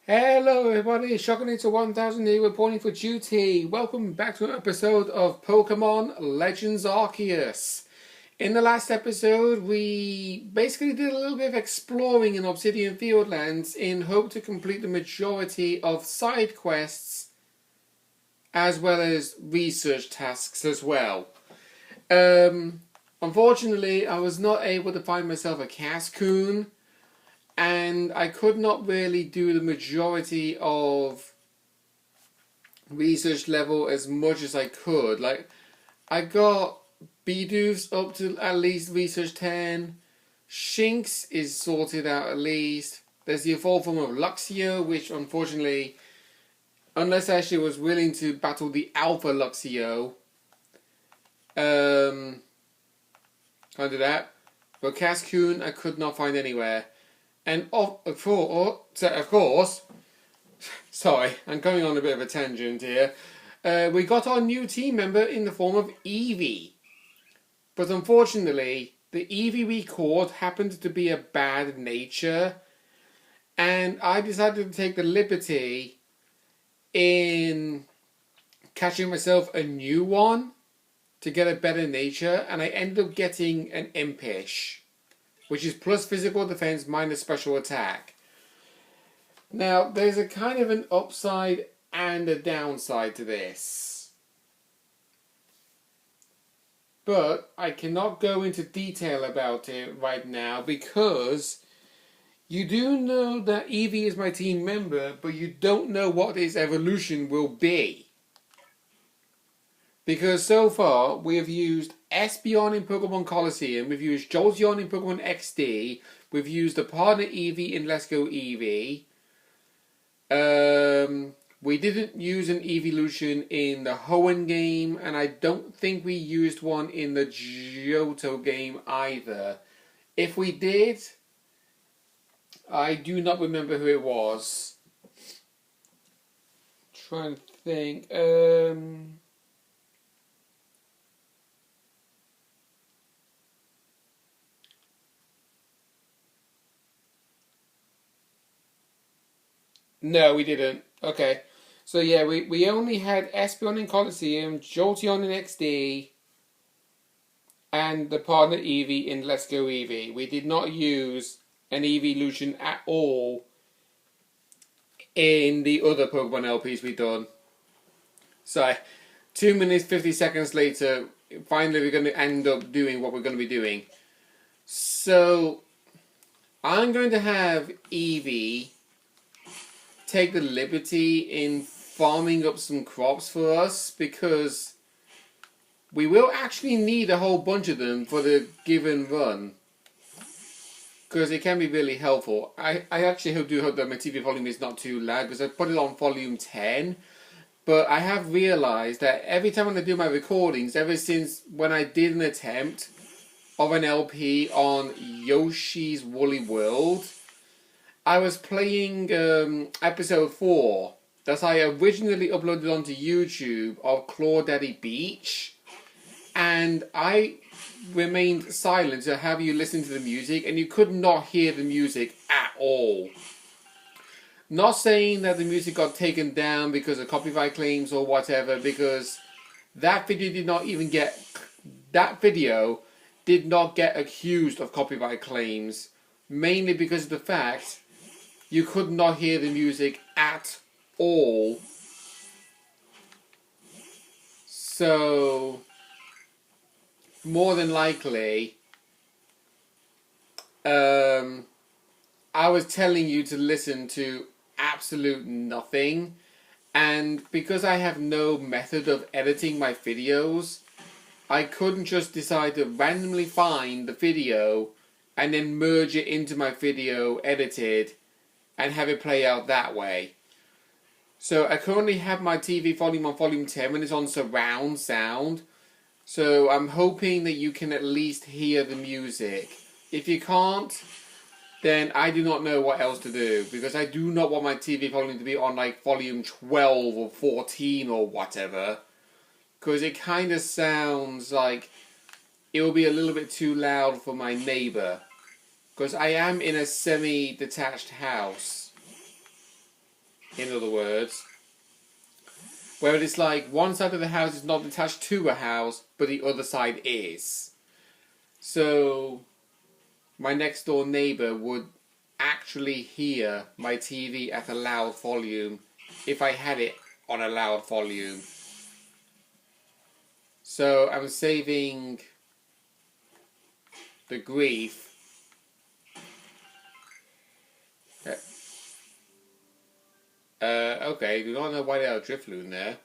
Hello everybody, Shocking into 1000 here reporting for duty. Welcome back to an episode of Pokemon Legends Arceus. In the last episode, we basically did a little bit of exploring in Obsidian Fieldlands in hope to complete the majority of side quests as well as research tasks as well. Unfortunately, I was not able to find myself a Cascoon, and I could not really do the majority of research level as much as I could. Like, I got Bidoof's up to at least research 10. Shinx is sorted out at least. There's the evolved form of Luxio, which unfortunately, unless Ashley was willing to battle the Alpha Luxio, can't do that. But Cascoon I could not find anywhere. And of course, sorry, I'm going on a bit of a tangent here. We got our new team member in the form of Eevee. But unfortunately, the Eevee we caught happened to be a bad nature. And I decided to take the liberty in catching myself a new one to get a better nature. And I ended up getting an Impish, which is plus physical defense minus special attack. Now, there's a kind of an upside and a downside to this. But I cannot go into detail about it right now because you do know that Eevee is my team member, but you don't know what his evolution will be. Because so far, we have used Espeon in Pokemon Colosseum, we've used Jolteon in Pokemon XD, we've used the partner Eevee in Let's Go Eevee. We didn't use an evolution in the Hoenn game, and I don't think we used one in the Johto game either. If we did, I do not remember who it was. Trying to think. No, we didn't. Okay. So yeah, we only had Espeon in Colosseum, Jolteon in XD, and the partner Eevee in Let's Go Eevee. We did not use an evolution at all in the other Pokemon LPs we've done. So, 2 minutes 50 seconds later, finally we're going to end up doing what we're going to be doing. So, I'm going to have Eevee take the liberty in farming up some crops for us because we will actually need a whole bunch of them for the given run because it can be really helpful. I actually do hope that my TV volume is not too loud because I put it on volume 10, but I have realised that every time when I do my recordings, ever since when I did an attempt of an LP on Yoshi's Woolly World, I was playing episode 4 that I originally uploaded onto YouTube of Clawdaddy Beach, and I remained silent to have you listen to the music, and you could not hear the music at all. Not saying that the music got taken down because of copyright claims or whatever, because that video did not get accused of copyright claims, mainly because of the fact you could not hear the music at all. So, more than likely, I was telling you to listen to absolute nothing. And because I have no method of editing my videos, I couldn't just decide to randomly find the video and then merge it into my video edited and have it play out that way. So I currently have my TV volume on volume 10 when it's on surround sound. So I'm hoping that you can at least hear the music. If you can't, then I do not know what else to do. Because I do not want my TV volume to be on like volume 12 or 14 or whatever. Because it kind of sounds like it will be a little bit too loud for my neighbour. Because I am in a semi-detached house. in other words. Where it's like one side of the house is not attached to a house, but the other side is. So my next door neighbour would actually hear my TV at a loud volume if I had it on a loud volume. So I'm saving the grief. Okay, do not know why there are Drifloon there.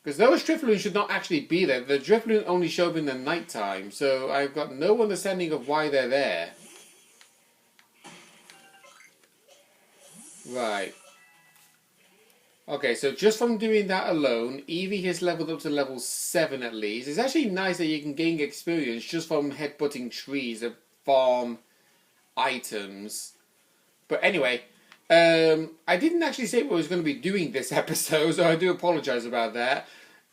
Because those Drifloon should not actually be there. The Drifloon only show up in the night time, so I've got no understanding of why they're there. Right. Okay, so just from doing that alone, Eevee has leveled up to level 7 at least. It's actually nice that you can gain experience just from headbutting trees that farm items. But anyway, I didn't actually say what I was going to be doing this episode, so I do apologise about that.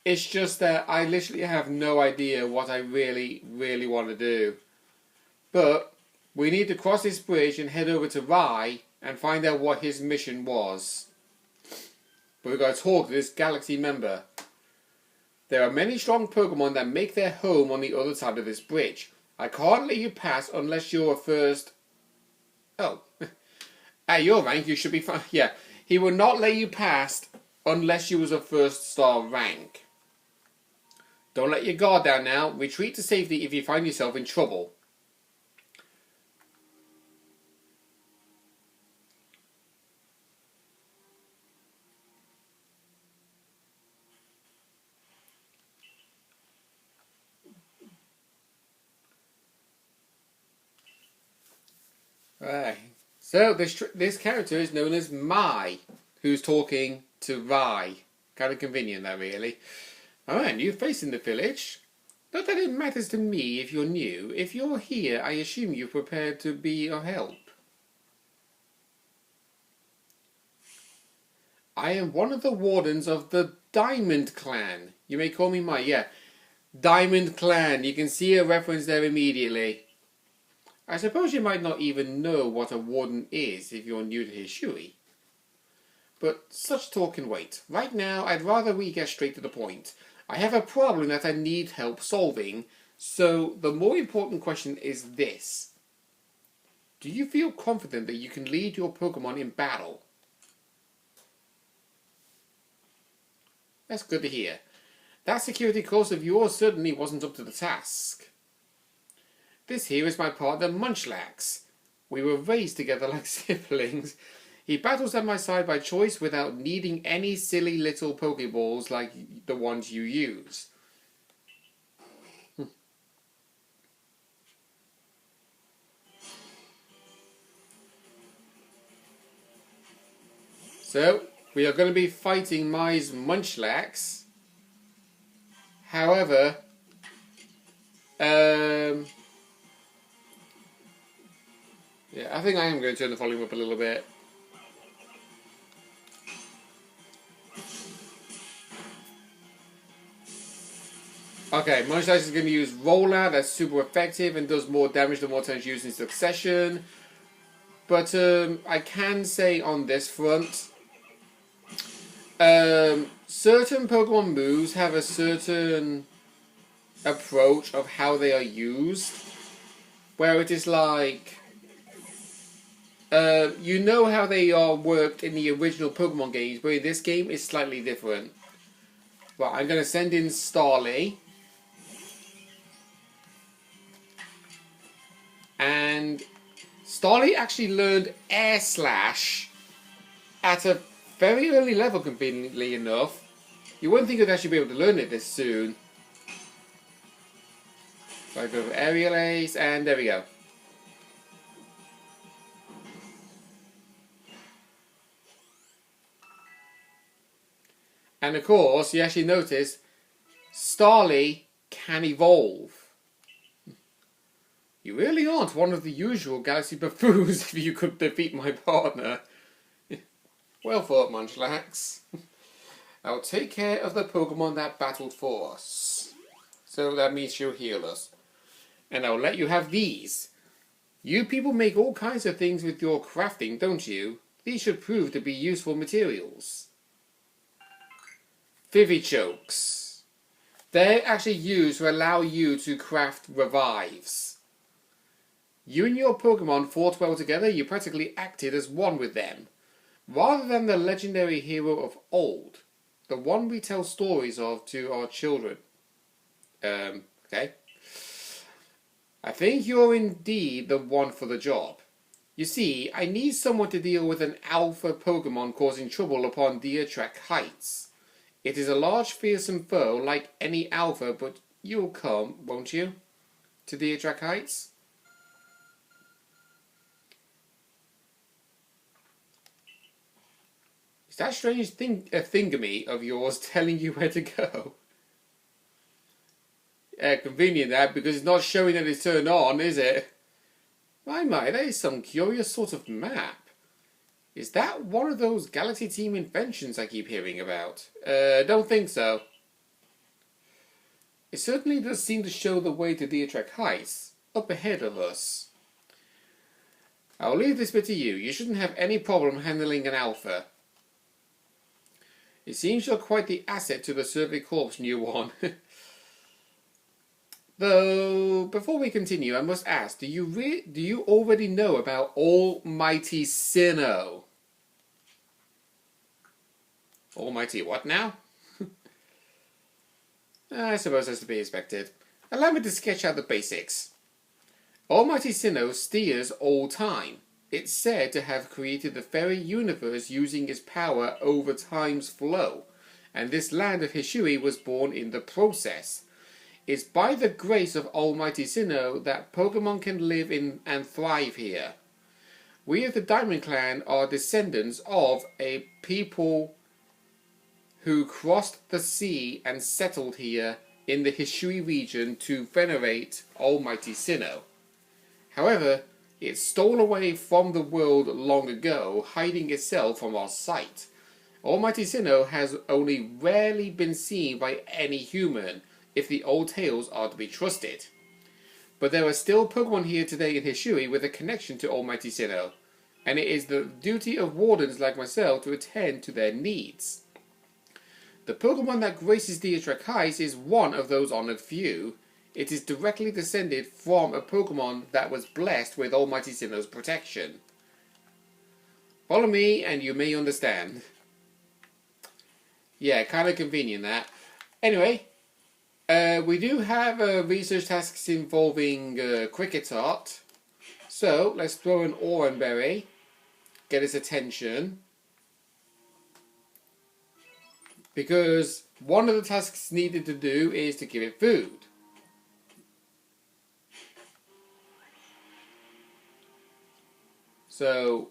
It's just that I literally have no idea what I really, really want to do. But we need to cross this bridge and head over to Rai and find out what his mission was. But we've got to talk to this galaxy member. There are many strong Pokemon that make their home on the other side of this bridge. I can't let you pass unless you're a first... Oh. At your rank, you should be fine. Yeah. He will not let you pass unless you was a first star rank. Don't let your guard down now. Retreat to safety if you find yourself in trouble. Right. So this character is known as Mai, who's talking to Rai. Kind of convenient, that really. Alright, new face in the village. Not that it matters to me if you're new. If you're here, I assume you're prepared to be of help. I am one of the wardens of the Diamond Clan. You may call me Mai. Yeah, Diamond Clan. You can see a reference there immediately. I suppose you might not even know what a warden is if you're new to Hishui. But such talk can wait. Right now, I'd rather we get straight to the point. I have a problem that I need help solving, so the more important question is this. Do you feel confident that you can lead your Pokemon in battle? That's good to hear. That security course of yours certainly wasn't up to the task. This here is my partner Munchlax. We were raised together like siblings. He battles at my side by choice without needing any silly little Pokeballs like the ones you use. So, we are going to be fighting Mai's Munchlax. However, yeah, I think I am going to turn the volume up a little bit. Okay, Munchlax is going to use Rollout. That's super effective and does more damage the more turns used in succession. But I can say on this front, certain Pokemon moves have a certain approach of how they are used, where it is like, you know how they are worked in the original Pokemon games, but in this game it's slightly different. Well, I'm going to send in Starly. And Starly actually learned Air Slash at a very early level, conveniently enough. You wouldn't think I'd actually be able to learn it this soon. So I go for Aerial Ace, and there we go. And of course, you actually notice Starly can evolve. You really aren't one of the usual Galaxy buffoons if you could defeat my partner. Well thought, Munchlax. I'll take care of the Pokemon that battled for us. So that means she'll heal us. And I'll let you have these. You people make all kinds of things with your crafting, don't you? These should prove to be useful materials. Vivichokes. They're actually used to allow you to craft revives. You and your Pokemon fought well together, you practically acted as one with them. Rather than the legendary hero of old, the one we tell stories of to our children. Okay. I think you're indeed the one for the job. You see, I need someone to deal with an alpha Pokemon causing trouble upon Deertrack Heights. It is a large, fearsome foe like any alpha, but you'll come, won't you, to Deertrack Heights? Is that strange thingamy of yours telling you where to go? Convenient that, because it's not showing that it's turned on, is it? My, that is some curious sort of map. Is that one of those Galaxy Team inventions I keep hearing about? Don't think so. It certainly does seem to show the way to Deertrack Heights, up ahead of us. I'll leave this bit to you. You shouldn't have any problem handling an alpha. It seems you're quite the asset to the Survey Corps, new one. Though, before we continue, I must ask, do you already know about Almighty Sinnoh? Almighty what now? I suppose that's to be expected. Allow me to sketch out the basics. Almighty Sinnoh steers all time. It's said to have created the very universe using its power over time's flow, and this land of Hishui was born in the process. It's by the grace of Almighty Sinnoh that Pokemon can live in and thrive here. We of the Diamond Clan are descendants of a people who crossed the sea and settled here in the Hishui region to venerate Almighty Sinnoh. However, it stole away from the world long ago, hiding itself from our sight. Almighty Sinnoh has only rarely been seen by any human, if the old tales are to be trusted. But there are still Pokemon here today in Hishui with a connection to Almighty Sinnoh, and it is the duty of wardens like myself to attend to their needs. The Pokemon that graces Deertrack Heights is one of those honoured few. It is directly descended from a Pokemon that was blessed with Almighty Sinnoh's protection. Follow me and you may understand. Yeah, kind of convenient that. Anyway, we do have research tasks involving Cricket Art. So, let's throw an Oranberry. Get his attention. Because one of the tasks needed to do is to give it food. So,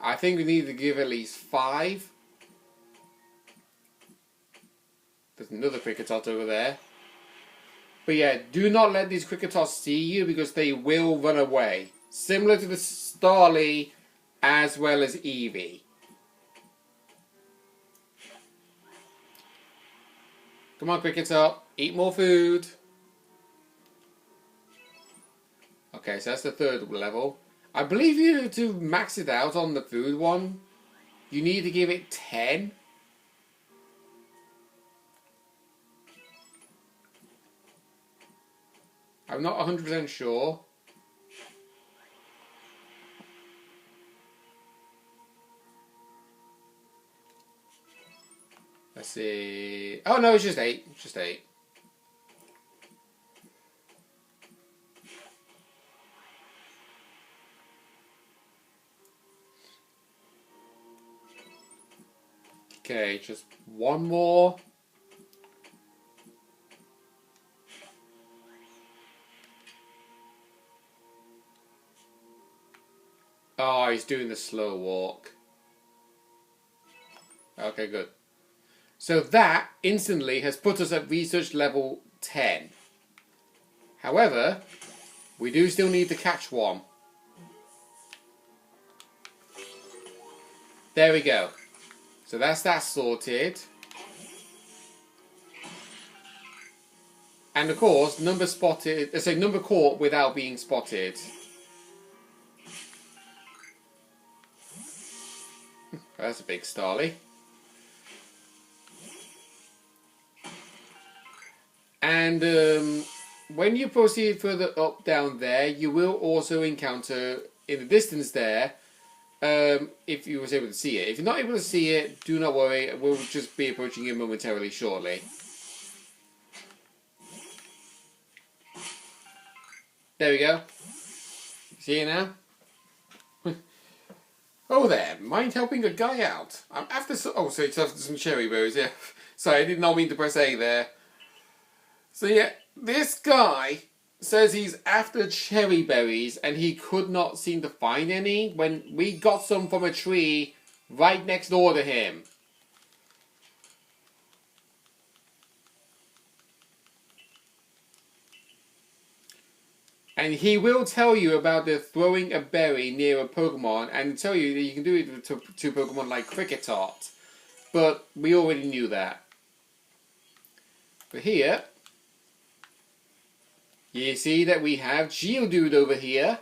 I think we need to give at least 5. There's another Cricketot over there. But yeah, do not let these Cricketots see you because they will run away. Similar to the Starly as well as Eevee. Come on, Cricketot, eat more food. Okay, so that's the 3rd level. I believe you to max it out on the food one, you need to give it 10. I'm not 100% sure. Let's see. Oh no, it's just 8. It's just 8. Okay, just one more. Oh, he's doing the slow walk. Okay, good. So that instantly has put us at research level 10. However, we do still need to catch one. There we go. So that's that sorted. And of course, number spotted. So number caught without being spotted. That's a big Starly. And when you proceed further up down there, you will also encounter in the distance there. If you was able to see it. If you're not able to see it, do not worry. We'll just be approaching you momentarily shortly. There we go. See it now? Oh there, mind helping a guy out? I'm after oh, so it's after some cherry berries, yeah. Sorry, I did not mean to press A there. So yeah, this guy says he's after cherry berries and he could not seem to find any when we got some from a tree right next door to him. And he will tell you about the throwing a berry near a Pokemon and tell you that you can do it to Pokemon like Cricketot. But we already knew that. But here, you see that we have Geodude over here.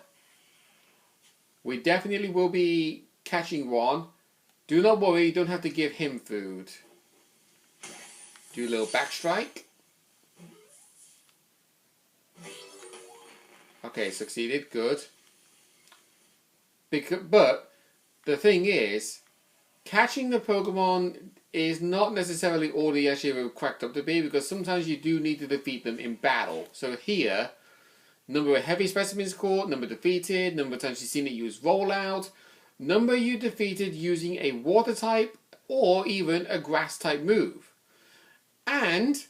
We definitely will be catching one. Do not worry, you don't have to give him food. Do a little backstrike. Okay, succeeded. Good. But the thing is, catching the Pokemon is not necessarily all they actually were cracked up to be, because sometimes you do need to defeat them in battle. So here, number of heavy specimens caught, number defeated, number of times you've seen it use rollout, number you defeated using a water type or even a grass type move, and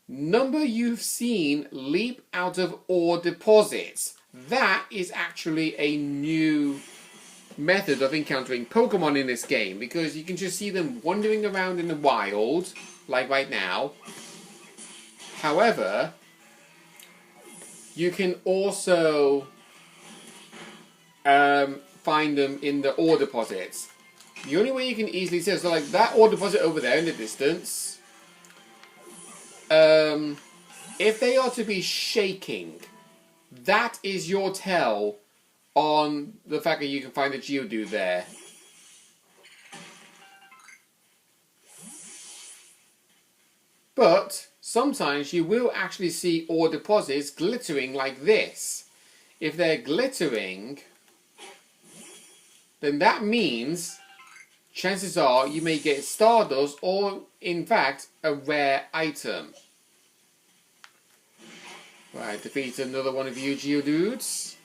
number you've seen leap out of ore deposits. That is actually a new method of encountering Pokemon in this game, because you can just see them wandering around in the wild, like right now. However, you can also find them in the ore deposits. The only way you can easily see, so like that ore deposit over there in the distance, if they are to be shaking, that is your tell on the fact that you can find a Geodude there. But sometimes you will actually see ore deposits glittering like this. If they're glittering, then that means chances are you may get Stardust or, in fact, a rare item. Right, defeat another one of you Geodudes.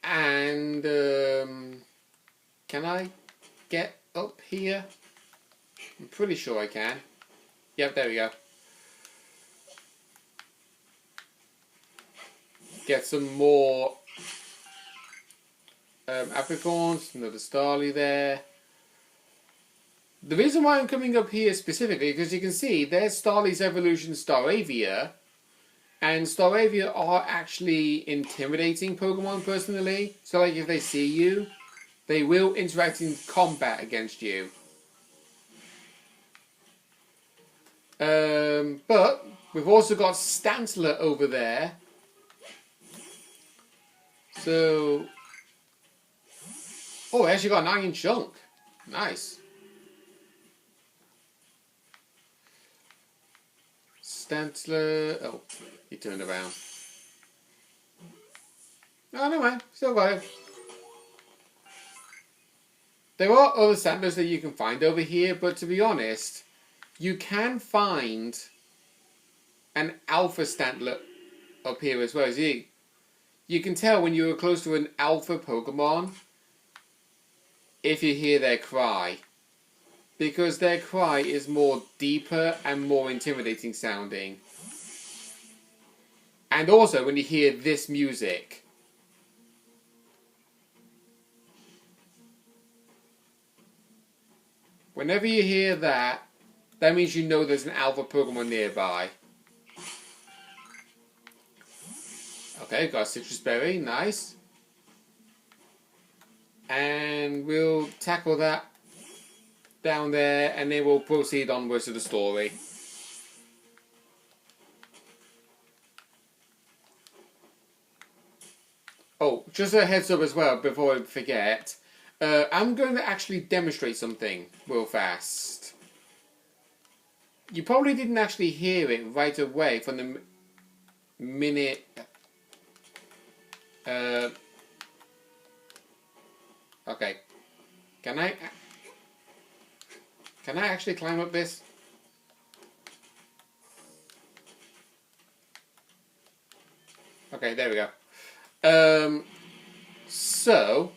And can I get up here? I'm pretty sure I can. Yep, there we go. Get some more apricorns, another Starly there. The reason why I'm coming up here specifically, because you can see there's Starly's evolution Staravia, and Staravia are actually intimidating Pokemon personally. So like if they see you, they will interact in combat against you. But we've also got Stantler over there. So, oh, I actually got an Iron Chunk. Nice. Stantler. Oh, he turned around. Oh, no man, still got it. There are other Stantlers that you can find over here, but to be honest, you can find an Alpha Stantler up here as well. You can tell when you're close to an Alpha Pokemon if you hear their cry, because their cry is more deeper and more intimidating sounding. And also when you hear this music. Whenever you hear that, that means you know there's an Alpha Pokemon nearby. Okay, got a citrus berry, nice. And we'll tackle that down there, and then we'll proceed onwards to the story. Oh, just a heads up as well before I forget. I'm going to actually demonstrate something real fast. You probably didn't actually hear it right away from the minute. Okay. Can I actually climb up this? Okay, there we go. So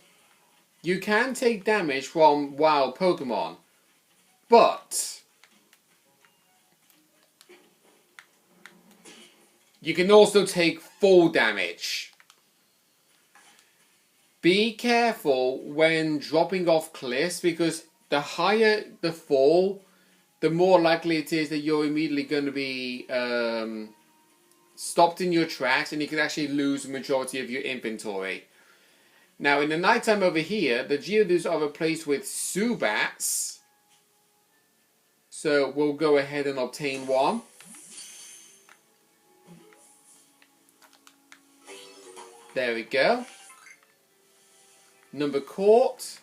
you can take damage from wild Pokemon, but you can also take full damage. Be careful when dropping off cliffs, because the higher the fall, the more likely it is that you're immediately going to be stopped in your tracks, and you can actually lose the majority of your inventory. Now, in the nighttime over here, the Geodudes are replaced with Zubats. So we'll go ahead and obtain one. There we go. Number caught.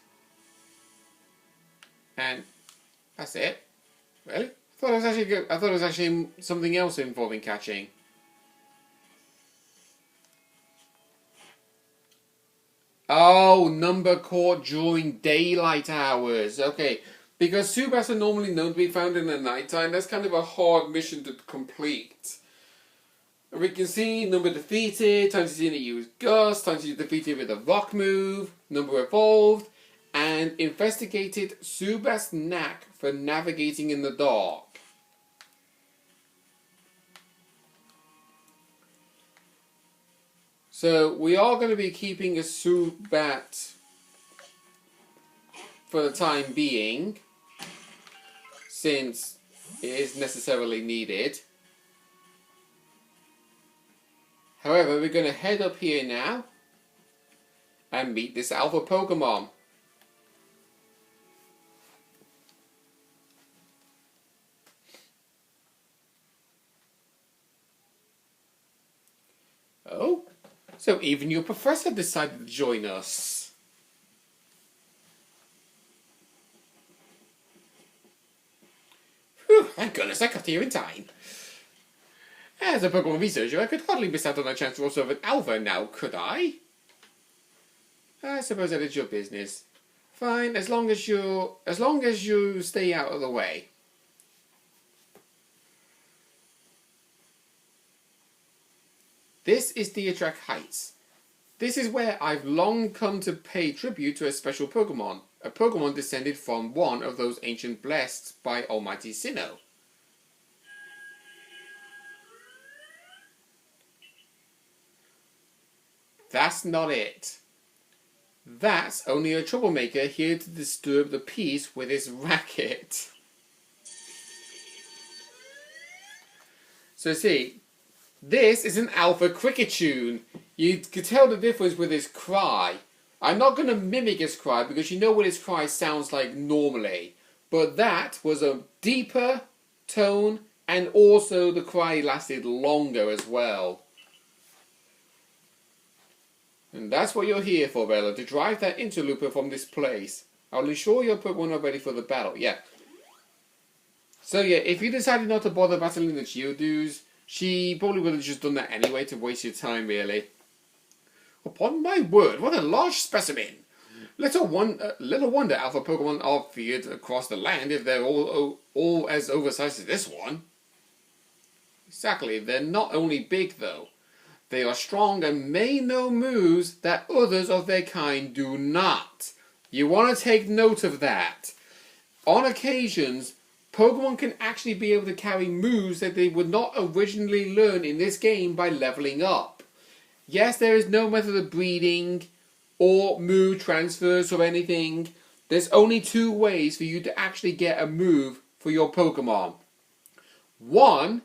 And that's it. Really? I thought it was actually good. I thought it was actually something else involving catching. Oh, number caught during daylight hours. Okay. Because Zubats are normally known to be found in the nighttime, that's kind of a hard mission to complete. We can see number defeated, times you use Gust, times you defeated with a rock move, number evolved, and investigated Zubats' knack for navigating in the dark. So we are going to be keeping a Zubat for the time being, since it is necessarily needed. However, we're going to head up here now and meet this alpha Pokemon. Oh, so even your professor decided to join us. Whew, thank goodness I got here in time. As a Pokemon researcher, I could hardly miss out on a chance to observe an alpha now, could I? I suppose that is your business. Fine, as long as you stay out of the way. This is Deatrak Heights. This is where I've long come to pay tribute to a special Pokemon. A Pokemon descended from one of those ancient blessed by Almighty Sinnoh. That's not it. That's only a troublemaker here to disturb the peace with his racket. So see, this is an alpha Cricketune. You can tell the difference with his cry. I'm not going to mimic his cry because you know what his cry sounds like normally. But that was a deeper tone, and also the cry lasted longer as well. And that's what you're here for, Bella, to drive that interlooper from this place. I'll ensure your Pokemon are ready for the battle. Yeah. So yeah, if you decided not to bother battling the Geodudes, she probably would have just done that anyway to waste your time, really. Upon my word, what a large specimen! Little wonder alpha Pokemon are feared across the land if they're all as oversized as this one. Exactly, they're not only big though. They are strong and may know moves that others of their kind do not. You want to take note of that. On occasions, Pokemon can actually be able to carry moves that they would not originally learn in this game by leveling up. Yes, there is no method of breeding or move transfers or anything. There's only two ways for you to actually get a move for your Pokemon. One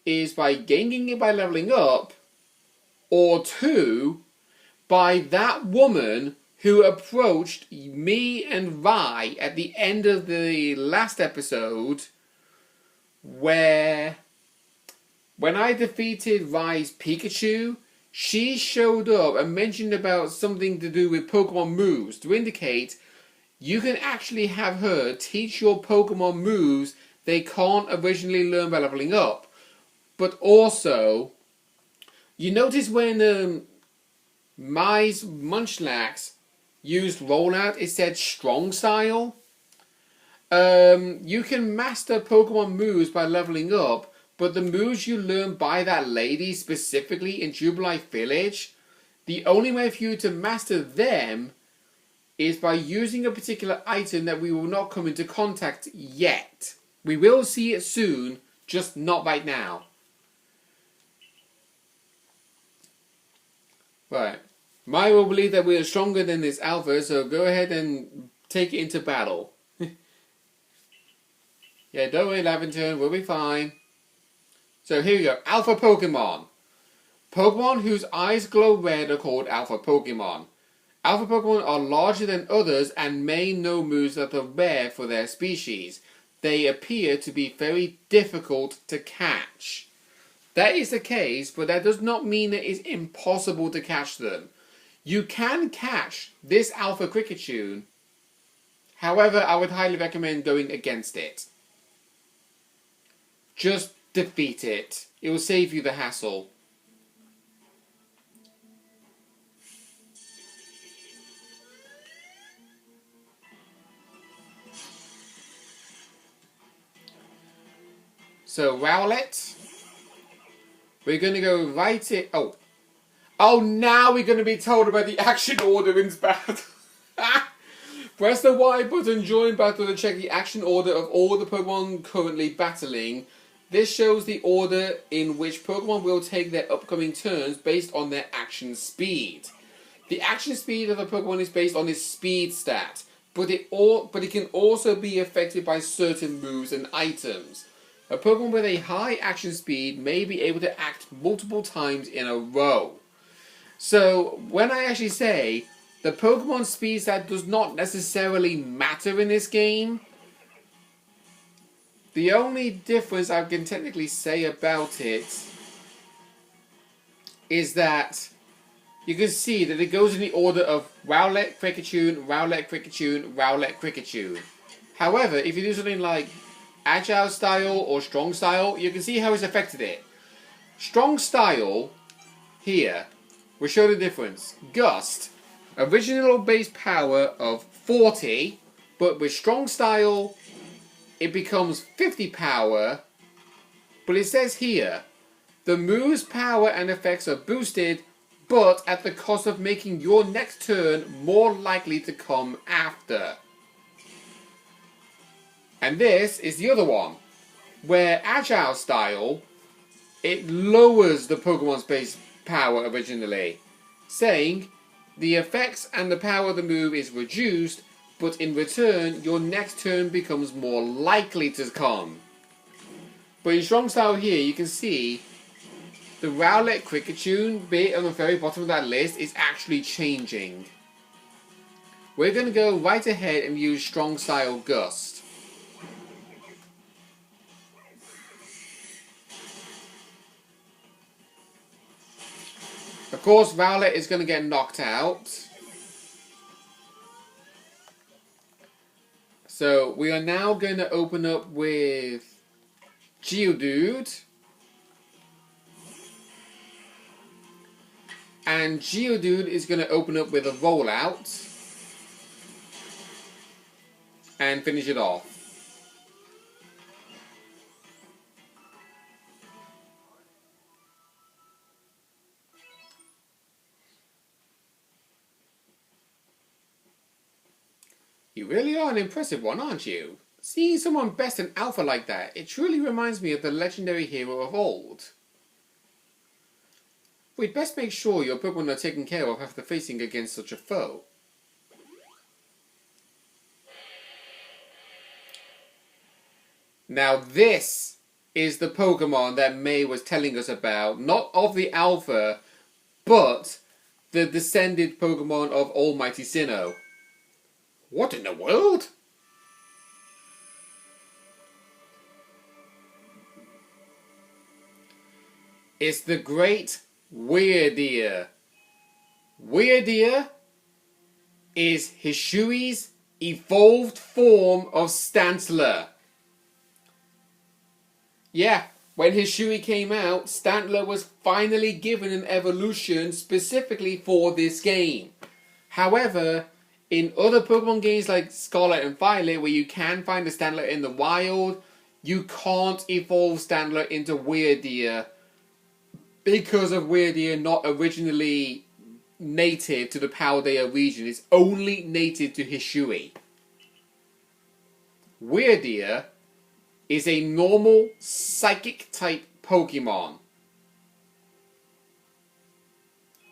is by gaining it by leveling up, or two by that woman who approached me and Vi at the end of the last episode, where when I defeated Vi's Pikachu, she showed up and mentioned about something to do with Pokemon moves to indicate you can actually have her teach your Pokemon moves they can't originally learn by leveling up. But also, you notice when Mai's Munchlax used Rollout, it said Strong Style. You can master Pokemon moves by leveling up, but the moves you learn by that lady, specifically in Jubilife Village, the only way for you to master them is by using a particular item that we will not come into contact yet. We will see it soon, just not right now. Right. Mai will believe that we are stronger than this alpha, so go ahead and take it into battle. Yeah, don't worry, Lavender, we'll be fine. So here we go. Alpha Pokemon. Pokemon whose eyes glow red are called Alpha Pokemon. Alpha Pokemon are larger than others and may know moves that are rare for their species. They appear to be very difficult to catch. That is the case, but that does not mean it is impossible to catch them. You can catch this Alpha Kricketune. However, I would highly recommend going against it. Just defeat it. It will save you the hassle. So, Rowlet. We're going to go right in... Oh, now we're going to be told about the action order in battle. Press the Y button during battle to check the action order of all the Pokemon currently battling. This shows the order in which Pokemon will take their upcoming turns based on their action speed. The action speed of a Pokemon is based on its speed stat, but it can also be affected by certain moves and items. A Pokemon with a high action speed may be able to act multiple times in a row. So, when I actually say the Pokemon speed stat does not necessarily matter in this game, the only difference I can technically say about it is that you can see that it goes in the order of Rowlet, Kricketune, Rowlet, Kricketune, Rowlet, Kricketune. However, if you do something like Agile Style or Strong Style, you can see how it's affected it. Strong Style, here, will show the difference. Gust, original base power of 40, but with Strong Style, it becomes 50 power, but it says here, the move's power and effects are boosted, but at the cost of making your next turn more likely to come after. And this is the other one, where Agile Style, it lowers the Pokemon's base power originally, saying the effects and the power of the move is reduced, but in return, your next turn becomes more likely to come. But in Strong Style here, you can see the Rowlet Kricketune bit on the very bottom of that list is actually changing. We're going to go right ahead and use Strong Style Gust. Of course, Rowlet is going to get knocked out. So, we are now going to open up with Geodude. And Geodude is going to open up with a Rollout. And finish it off. You really are an impressive one, aren't you? Seeing someone best in Alpha like that, it truly reminds me of the legendary hero of old. We'd best make sure your Pokemon are taken care of after facing against such a foe. Now this is the Pokemon that May was telling us about, not of the Alpha, but the descended Pokemon of Almighty Sinnoh. What in the world? It's the Great Weirdeer. Weirdeer is Hishui's evolved form of Stantler. Yeah, when Hishui came out, Stantler was finally given an evolution specifically for this game. However, in other Pokemon games like Scarlet and Violet, where you can find a Stantler in the wild, you can't evolve Stantler into Weirdeer because of Weirdeer not originally native to the Paldea region. It's only native to Hishui. Weirdeer is a normal psychic type Pokemon.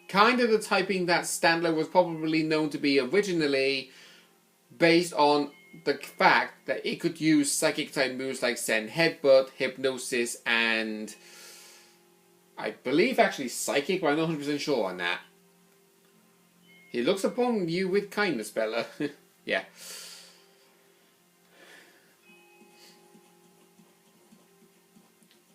Kind of the typing that Stantler was probably known to be originally, based on the fact that it could use psychic type moves like Send Headbutt, Hypnosis, and I believe actually Psychic, but I'm not 100% sure on that. He looks upon you with kindness, Bella. Yeah.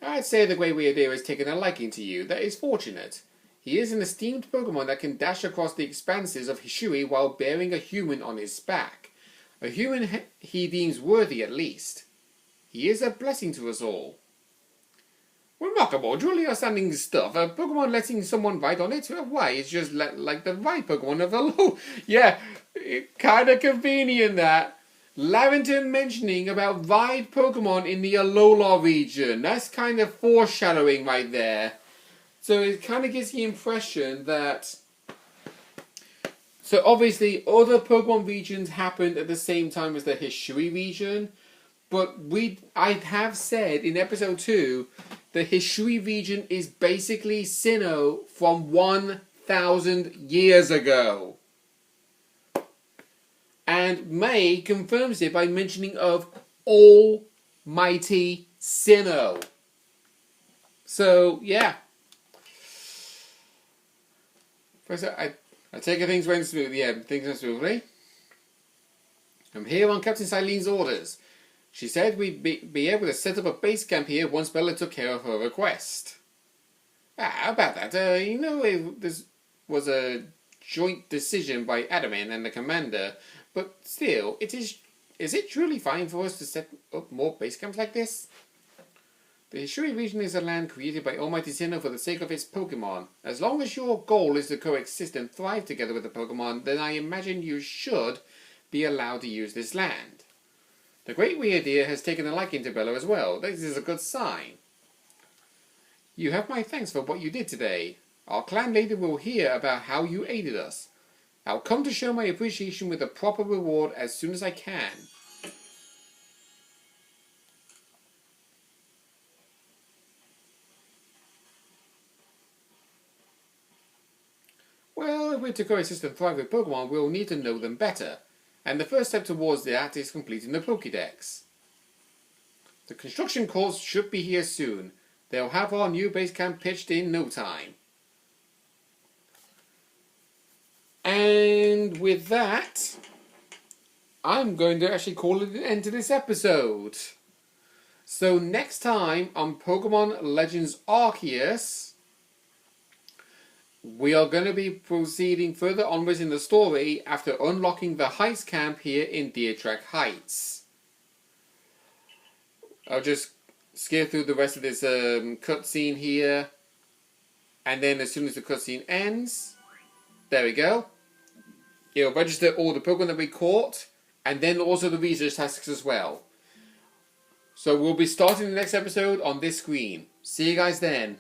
I'd say the Great Weirdeer has taken a liking to you. That is fortunate. He is an esteemed Pokemon that can dash across the expanses of Hishui while bearing a human on his back. A human he deems worthy at least. He is a blessing to us all. Remarkable, truly outstanding stuff. A Pokemon letting someone ride on it? Why, it's just like the right Pokemon of the low. Yeah, kind of convenient that. Larrington mentioning about ride Pokemon in the Alola region. That's kind of foreshadowing right there. So it kind of gives the impression that... So obviously other Pokemon regions happened at the same time as the Hishui region. But I have said in episode 2, the Hishui region is basically Sinnoh from 1,000 years ago. And May confirms it by mentioning of Almighty Sinnoh. So, yeah. First, I take it things went smoothly. Yeah, things went smoothly. I'm here on Captain Silene's orders. She said we'd be able to set up a base camp here once Bella took care of her request. How about that? This was a joint decision by Adaman and the commander, but still, is it truly fine for us to set up more base camps like this? The Hishui region is a land created by Almighty Sinnoh for the sake of its Pokemon. As long as your goal is to coexist and thrive together with the Pokemon, then I imagine you should be allowed to use this land. The Great Weirdeer has taken a liking to Bella as well. This is a good sign. You have my thanks for what you did today. Our clan leader will hear about how you aided us. I'll come to show my appreciation with a proper reward as soon as I can. Well, if we're to coexist and thrive with Pokemon, we'll need to know them better. And the first step towards that is completing the Pokédex. The construction corps should be here soon. They'll have our new base camp pitched in no time. And with that, I'm going to actually call it an end to this episode. So next time on Pokemon Legends Arceus, we are going to be proceeding further onwards in the story after unlocking the heist camp here in Deertrack Heights. I'll just skip through the rest of this cutscene here, and then as soon as the cutscene ends, there we go. It'll register all the Pokemon that we caught, and then also the research tasks as well. So we'll be starting the next episode on this screen. See you guys then.